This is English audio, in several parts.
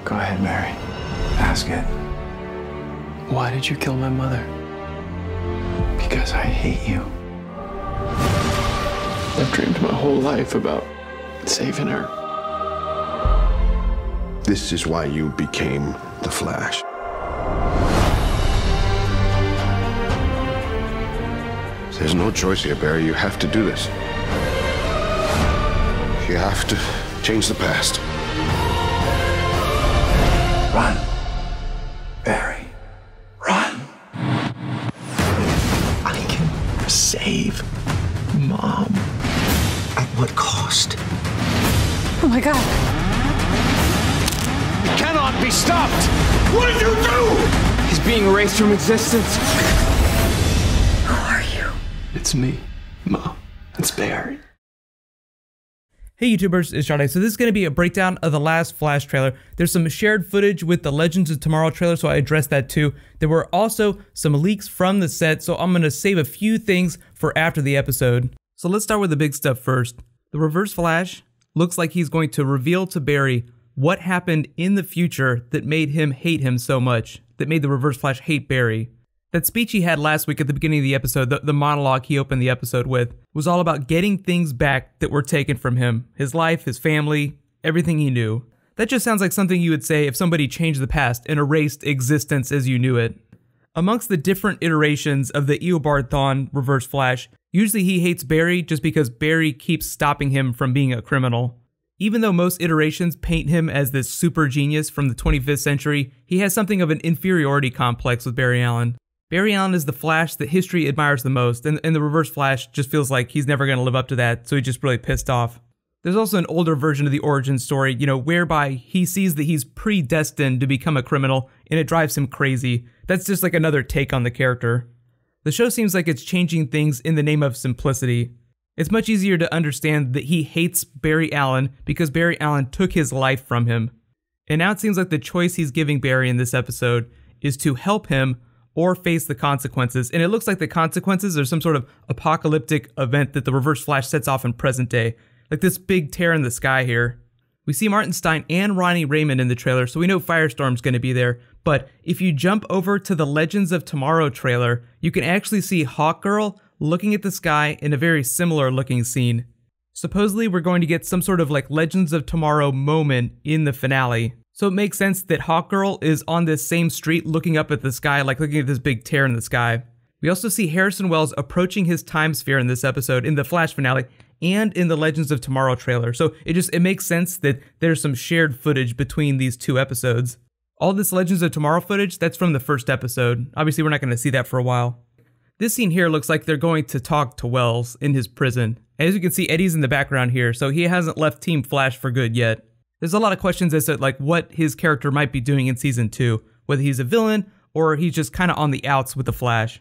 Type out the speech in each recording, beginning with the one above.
Go ahead, Mary. Ask it. Why did you kill my mother? Because I hate you. I've dreamed my whole life about saving her. This is why you became the Flash. There's no choice here, Barry. You have to do this. You have to change the past. Run. Barry. Run. I can save Mom. At what cost? Oh my God. It cannot be stopped. What did you do? He's being erased from existence. Who are you? It's me, Mom. It's Barry. Hey YouTubers, it's Sade. So this is going to be a breakdown of the last Flash trailer. There's some shared footage with the Legends of Tomorrow trailer, so I addressed that too. There were also some leaks from the set, so I'm going to save a few things for after the episode. So let's start with the big stuff first. The Reverse Flash looks like he's going to reveal to Barry what happened in the future that made him hate him so much, that made the Reverse Flash hate Barry. That speech he had last week at the beginning of the episode, the monologue he opened the episode with, was all about getting things back that were taken from him. His life, his family, everything he knew. That just sounds like something you would say if somebody changed the past and erased existence as you knew it. Amongst the different iterations of the Eobard Thawne Reverse Flash, usually he hates Barry just because Barry keeps stopping him from being a criminal. Even though most iterations paint him as this super genius from the 25th century, he has something of an inferiority complex with Barry Allen. Barry Allen is the Flash that history admires the most, and the Reverse Flash just feels like he's never going to live up to that, so he's just really pissed off. There's also an older version of the origin story, whereby he sees that he's predestined to become a criminal, and it drives him crazy. That's just like another take on the character. The show seems like it's changing things in the name of simplicity. It's much easier to understand that he hates Barry Allen because Barry Allen took his life from him. And now it seems like the choice he's giving Barry in this episode is to help him or face the consequences, and it looks like the consequences are some sort of apocalyptic event that the Reverse Flash sets off in present day, like this big tear in the sky here. We see Martin Stein and Ronnie Raymond in the trailer, so we know Firestorm's going to be there, but if you jump over to the Legends of Tomorrow trailer, you can actually see Hawkgirl looking at the sky in a very similar looking scene. Supposedly we're going to get some sort of like Legends of Tomorrow moment in the finale. So it makes sense that Hawkgirl is on this same street looking up at the sky, like looking at this big tear in the sky. We also see Harrison Wells approaching his time sphere in this episode, in the Flash finale, and in the Legends of Tomorrow trailer. So it makes sense that there's some shared footage between these two episodes. All this Legends of Tomorrow footage, that's from the first episode. Obviously, we're not going to see that for a while. This scene here looks like they're going to talk to Wells in his prison. As you can see, Eddie's in the background here, so he hasn't left Team Flash for good yet. There's a lot of questions as to like what his character might be doing in season 2, whether he's a villain or he's just kind of on the outs with the Flash.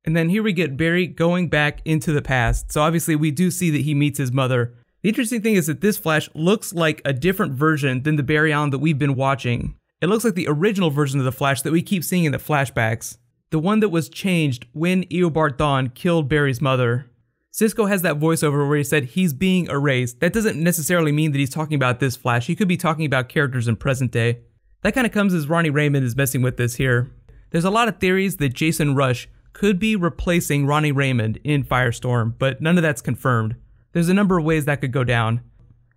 And then here we get Barry going back into the past. So obviously we do see that he meets his mother. The interesting thing is that this Flash looks like a different version than the Barry Allen that we've been watching. It looks like the original version of the Flash that we keep seeing in the flashbacks. The one that was changed when Eobard Thawne killed Barry's mother. Cisco has that voiceover where he said he's being erased. That doesn't necessarily mean that he's talking about this Flash. He could be talking about characters in present day. That kind of comes as Ronnie Raymond is messing with this here. There's a lot of theories that Jason Rusch could be replacing Ronnie Raymond in Firestorm, but none of that's confirmed. There's a number of ways that could go down.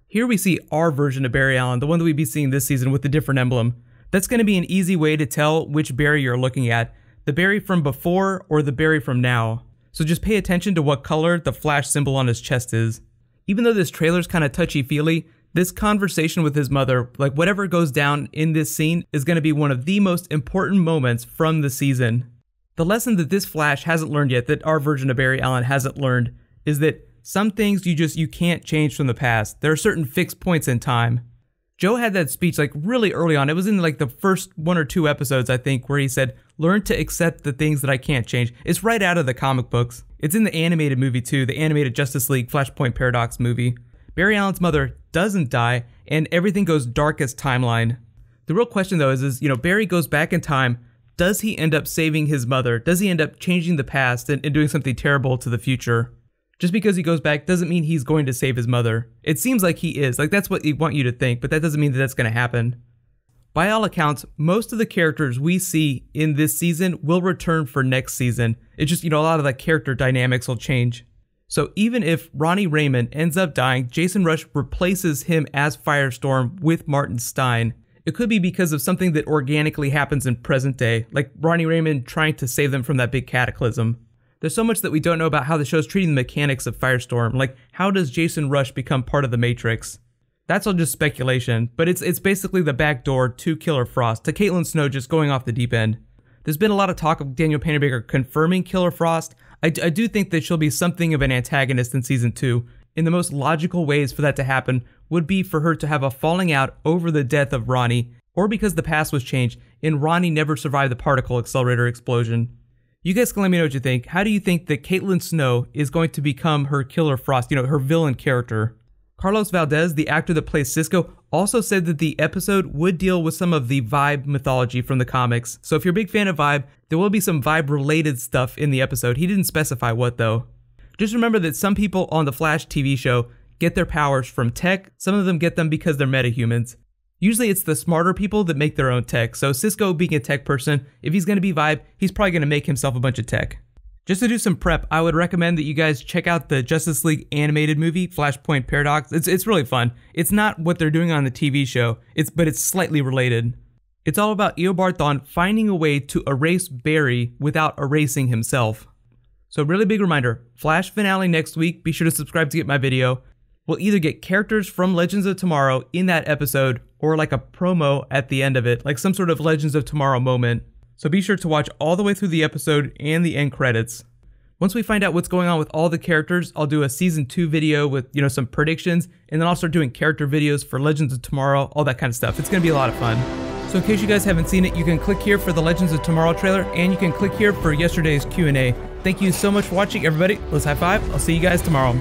Here we see our version of Barry Allen, the one that we'd be seeing this season with the different emblem. That's going to be an easy way to tell which Barry you're looking at, the Barry from before or the Barry from now. So just pay attention to what color the Flash symbol on his chest is. Even though this trailer's kind of touchy-feely, this conversation with his mother, like whatever goes down in this scene, is going to be one of the most important moments from the season. The lesson that this Flash hasn't learned yet, that our version of Barry Allen hasn't learned, is that some things you can't change from the past. There are certain fixed points in time. Joe had that speech like really early on. It was in like the first 1 or 2 episodes, I think, where he said, learn to accept the things that I can't change. It's right out of the comic books. It's in the animated movie too, the animated Justice League Flashpoint Paradox movie. Barry Allen's mother doesn't die, and everything goes darkest timeline. The real question though is Barry goes back in time. Does he end up saving his mother? Does he end up changing the past and doing something terrible to the future? Just because he goes back doesn't mean he's going to save his mother. It seems like he is. Like, that's what they want you to think, but that doesn't mean that that's going to happen. By all accounts, most of the characters we see in this season will return for next season. It's just, a lot of the character dynamics will change. So even if Ronnie Raymond ends up dying, Jason Rusch replaces him as Firestorm with Martin Stein. It could be because of something that organically happens in present day, like Ronnie Raymond trying to save them from that big cataclysm. There's so much that we don't know about how the show's treating the mechanics of Firestorm, like how does Jason Rusch become part of the Matrix? That's all just speculation, but it's basically the back door to Killer Frost, to Caitlin Snow just going off the deep end. There's been a lot of talk of Danielle Panabaker confirming Killer Frost. I do think that she'll be something of an antagonist in Season 2. And the most logical ways for that to happen would be for her to have a falling out over the death of Ronnie, or because the past was changed and Ronnie never survived the particle accelerator explosion. You guys can let me know what you think. How do you think that Caitlin Snow is going to become her Killer Frost, her villain character? Carlos Valdez, the actor that plays Cisco, also said that the episode would deal with some of the Vibe mythology from the comics. So if you're a big fan of Vibe, there will be some Vibe-related stuff in the episode. He didn't specify what though. Just remember that some people on the Flash TV show get their powers from tech. Some of them get them because they're metahumans. Usually it's the smarter people that make their own tech. So Cisco being a tech person, if he's going to be Vibe, he's probably going to make himself a bunch of tech. Just to do some prep, I would recommend that you guys check out the Justice League animated movie, Flashpoint Paradox. It's really fun. It's not what they're doing on the TV show, but it's slightly related. It's all about Eobard Thawne finding a way to erase Barry without erasing himself. So really big reminder, Flash finale next week. Be sure to subscribe to get my video. We'll either get characters from Legends of Tomorrow in that episode or like a promo at the end of it, like some sort of Legends of Tomorrow moment. So be sure to watch all the way through the episode and the end credits. Once we find out what's going on with all the characters, I'll do a Season 2 video with, some predictions, and then I'll start doing character videos for Legends of Tomorrow, all that kind of stuff. It's going to be a lot of fun. So in case you guys haven't seen it, you can click here for the Legends of Tomorrow trailer, and you can click here for yesterday's Q&A. Thank you so much for watching, everybody. Let's high five. I'll see you guys tomorrow.